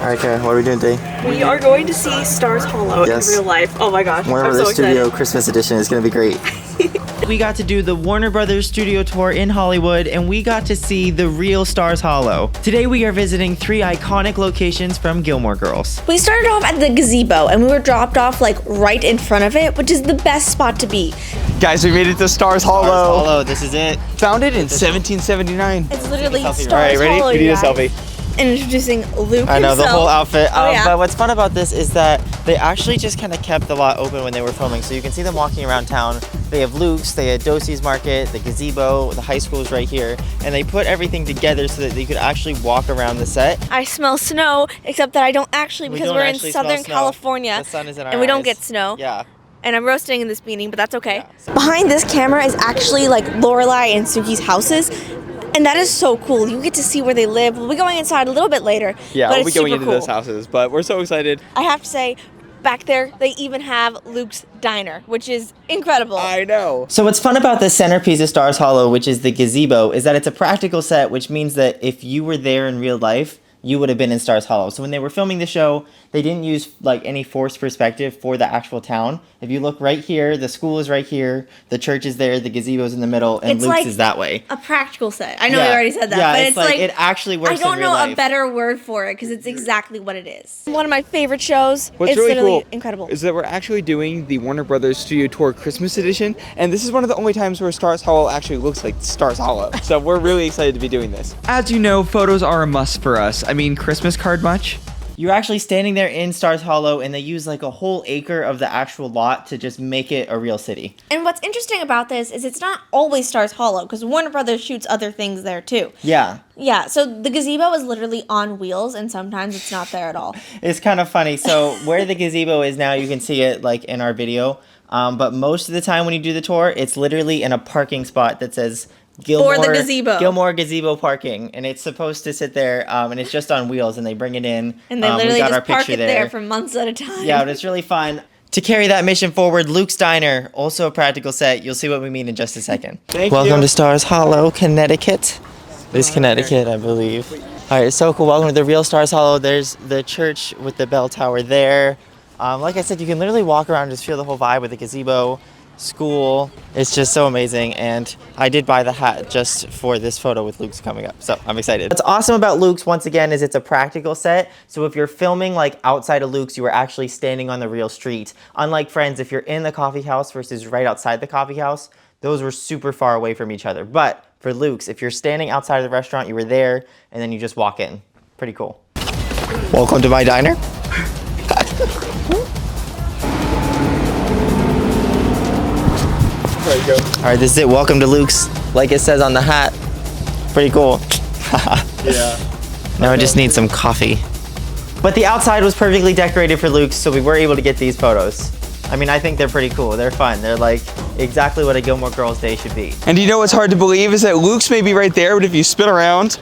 Alright, Kara, what are we doing today? We are going to see Stars Hollow in real life. Oh my gosh, Warner Brothers Studio Christmas Edition is going to be great. We got to do the Warner Brothers Studio Tour in Hollywood, and we got to see the real Stars Hollow. Today we are visiting 3 iconic locations from Gilmore Girls. We started off at the Gazebo, and we were dropped off like right in front of it, which is the best spot to be. Guys, we made it to Stars Hollow. Stars Hollow, this is it. Founded in 1779. It's literally Stars All right, ready? Hollow, We need a guys. selfie. And introducing Luke I know, himself. the whole outfit. Oh, yeah. But what's fun about this is that they actually just kind of kept the lot open when they were filming. So you can see them walking around town. They have Luke's, they had Dosey's Market, the Gazebo, the high school is right here. And they put everything together so that they could actually walk around the set. I smell snow, except that I don't actually because we're in Southern California. The sun is in our and we don't eyes. get snow. Yeah. And I'm roasting in this beanie, but that's okay. Yeah. Behind this camera is actually like Lorelai and Sookie's houses. And that is so cool. You get to see where they live. We'll be going inside a little bit later. Yeah, but we'll be going into cool. those houses, but we're so excited. I have to say, back there, they even have Luke's Diner, which is incredible. I know. So what's fun about the centerpiece of Stars Hollow, which is the Gazebo, is that it's a practical set, which means that if you were there in real life, you would have been in Stars Hollow. So when they were filming the show, they didn't use like any forced perspective for the actual town. If you look right here, the school is right here, the church is there, the gazebo's in the middle, and It's Luke's like is that way. a practical set. I know you already said that, yeah, but it's like it actually works I in don't real know life. a better word for it because it's exactly what it is. One of my favorite shows. What's it's really literally cool incredible. is that we're actually doing the Warner Brothers Studio Tour Christmas Edition, and this is one of the only times where Stars Hollow actually looks like Stars Hollow. So we're really excited to be doing this. As you know, photos are a must for us. I mean, Christmas card much? You're actually standing there in Stars Hollow, and they use like a whole acre of the actual lot to just make it a real city. And what's interesting about this is it's not always Stars Hollow because Warner Brothers shoots other things there too. Yeah. Yeah, so the gazebo is literally on wheels and sometimes it's not there at all. It's kind of funny. So where the gazebo is now, you can see it like in our video. But most of the time when you do the tour, it's literally in a parking spot that says Gilmore, Or the gazebo. Gilmore Gazebo parking, and it's supposed to sit there, and it's just on wheels, and they bring it in. And they we literally got just our park picture it there for months at a time. Yeah, but it's really fun. To carry that mission forward, Luke's Diner, also a practical set. You'll see what we mean in just a second. Welcome to Stars Hollow, Connecticut. This is Connecticut, I believe. All right, so cool. Welcome to the real Stars Hollow. There's the church with the bell tower there. Like I said, you can literally walk around and just feel the whole vibe with the gazebo, school. It's just so amazing, and I did buy the hat just for this photo with Luke's coming up, so I'm excited. What's awesome about Luke's, once again, is it's a practical set, so if you're filming like outside of Luke's, you are actually standing on the real street. Unlike Friends, if you're in the coffee house versus right outside the coffee house, those were super far away from each other. But for Luke's, if you're standing outside of the restaurant, you were there, and then you just walk in. Pretty cool. Welcome to my diner. There you go. All right, this is it. Welcome to Luke's, like it says on the hat. Pretty cool. Yeah. Now I just need some coffee. But the outside was perfectly decorated for Luke's, so we were able to get these photos. I mean, I think they're pretty cool. They're fun. They're like exactly what a Gilmore Girls day should be. And you know what's hard to believe is that Luke's may be right there, but if you spin around,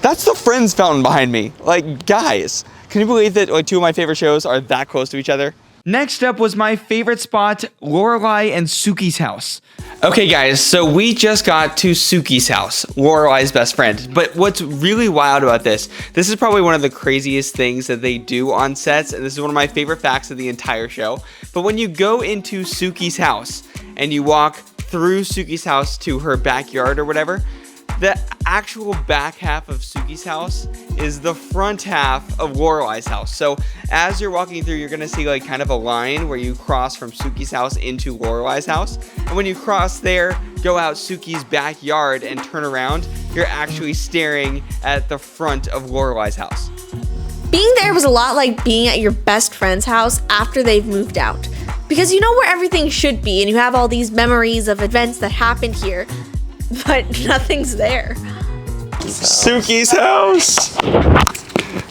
that's the Friends fountain behind me. Like, guys, can you believe that like 2 of my favorite shows are that close to each other? Next up was my favorite spot, Lorelai and Sookie's house. Okay guys, so we just got to Sookie's house, Lorelai's best friend. But what's really wild about this is probably one of the craziest things that they do on sets, and this is one of my favorite facts of the entire show. But when you go into Sookie's house and you walk through Sookie's house to her backyard or whatever, the actual back half of Sookie's house is the front half of Lorelai's house. So as you're walking through, you're gonna see like kind of a line where you cross from Sookie's house into Lorelai's house. And when you cross there, go out Sookie's backyard and turn around, you're actually staring at the front of Lorelai's house. Being there was a lot like being at your best friend's house after they've moved out. Because you know where everything should be and you have all these memories of events that happened here, but nothing's there. Sookie's house!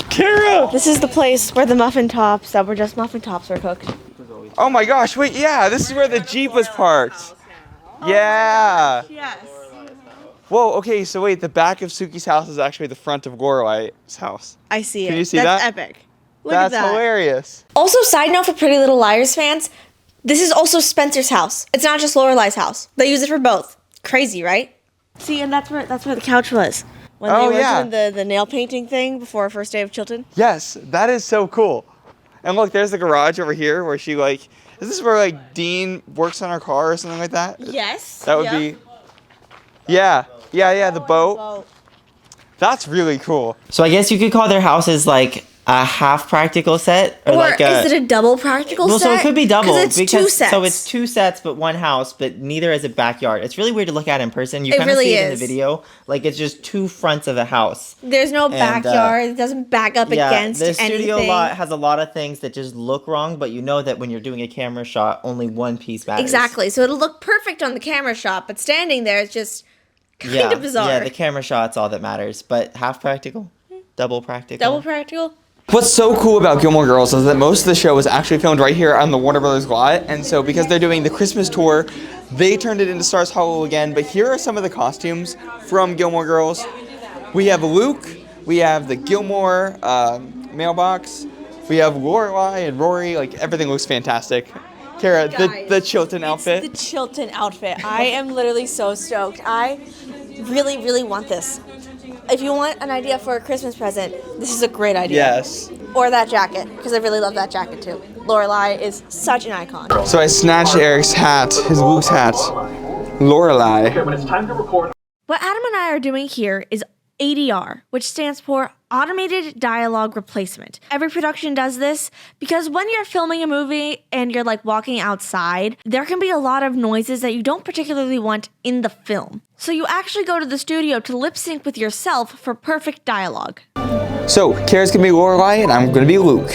Kara! This is the place where the muffin tops that were just muffin tops were cooked. Oh my gosh, wait, yeah, this is where the Jeep was parked. Yeah. Yes. Whoa, okay, so wait, the back of Sookie's house is actually the front of Lorelai's house. I see it. Can you see That's that? epic. Look That's at that. hilarious. Also, side note for Pretty Little Liars fans, this is also Spencer's house. It's not just Lorelai's house. They use it for both. Crazy, right? See, and that's where the couch was. when they were doing the nail painting thing before first day of Chilton. Yes, that is so cool. And look, there's the garage over here where she like, is this where like Dean works on her car or something like that? Yes. That would be, yeah, the boat. That's really cool. So I guess you could call their houses like a half practical set, or like is it a double practical set? Well, so it could be double because two sets. So it's 2 sets but 1 house, but neither has a backyard. It's really weird to look at in person. You kind of see it in the video, like it's just 2 fronts of a house. There's no backyard. It doesn't back up against anything. The studio lot has a lot of things that just look wrong, but you know that when you're doing a camera shot, only one piece matters. Exactly. So it'll look perfect on the camera shot, but standing there is just kind of bizarre. Yeah, the camera shot's all that matters, but half practical, double practical. Double practical. What's so cool about Gilmore Girls is that most of the show was actually filmed right here on the Warner Brothers lot, and so because they're doing the Christmas tour, they turned it into Stars Hollow again. But here are some of the costumes from Gilmore Girls. We have Luke, we have the Gilmore mailbox, we have Lorelai and Rory. Like everything looks fantastic. Kara, the Chilton outfit. The Chilton outfit. I am literally so stoked. I really, really want this. If you want an idea for a Christmas present, this is a great idea. Yes. Or that jacket, because I really love that jacket too. Lorelai is such an icon. So I snatched Eric's hat, his Luke's hat. Lorelai. What Adam and I are doing here is ADR, which stands for Automated Dialogue Replacement. Every production does this because when you're filming a movie and you're like walking outside, there can be a lot of noises that you don't particularly want in the film. So you actually go to the studio to lip sync with yourself for perfect dialogue. So Kara's gonna be Lorelai and I'm gonna be Luke.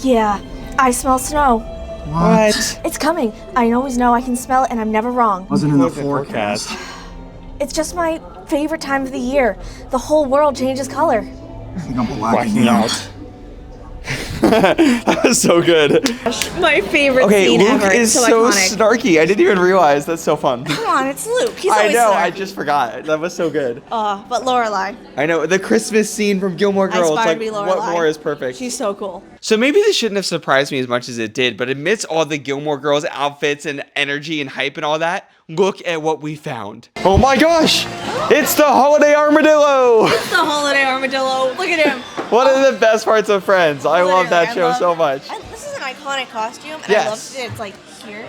Yeah, I smell snow. What? It's coming. I always know I can smell it and I'm never wrong. Wasn't in the forecast. It's just my favorite time of the year. The whole world changes color. I think I'm blacking out. That was so good. My favorite scene Luke ever. is It's so iconic. snarky. I didn't even realize. That's so fun. Come on, it's Luke. He's I always know. snarky. I just forgot. That was so good. But Lorelai. I know the Christmas scene from Gilmore Girls. aspire Like, to be what Lorelai. more is perfect? She's so cool. So maybe this shouldn't have surprised me as much as it did, but amidst all the Gilmore Girls outfits and energy and hype and all that, look at what we found. Oh my gosh! It's the holiday armadillo. It's the holiday armadillo. Look at him. One of the best parts of Friends. I love that show so much. This is an iconic costume, and Yes. I loved it. It's like here.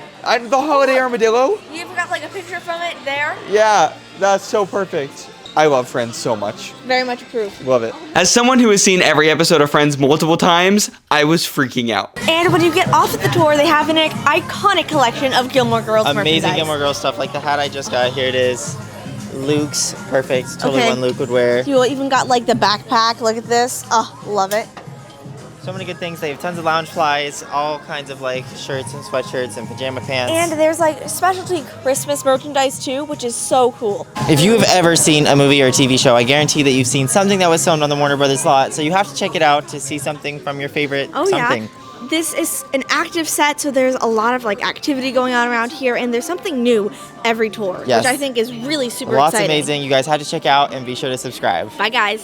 The holiday armadillo? You ever got like a picture from it there? Yeah, that's so perfect. I love Friends so much. Very much approved. Love it. As someone who has seen every episode of Friends multiple times, I was freaking out. And when you get off at the tour, they have an iconic collection of Gilmore Girls Amazing merchandise. Gilmore Girls stuff, like the hat I just got. Here it is. Luke's perfect. Totally Okay. one Luke would wear. You even got like the backpack. Look at this. Oh, love it. So many good things. They have tons of lounge flies, all kinds of like shirts and sweatshirts and pajama pants. And there's like specialty Christmas merchandise too, which is so cool. If you have ever seen a movie or a TV show, I guarantee that you've seen something that was filmed on the Warner Brothers lot. So you have to check it out to see something from your favorite something. Yeah. This is an active set, so there's a lot of like activity going on around here, and there's something new every tour, Yes. which I think is really super Lots exciting. amazing. You guys have to check out and be sure to subscribe. Bye, guys.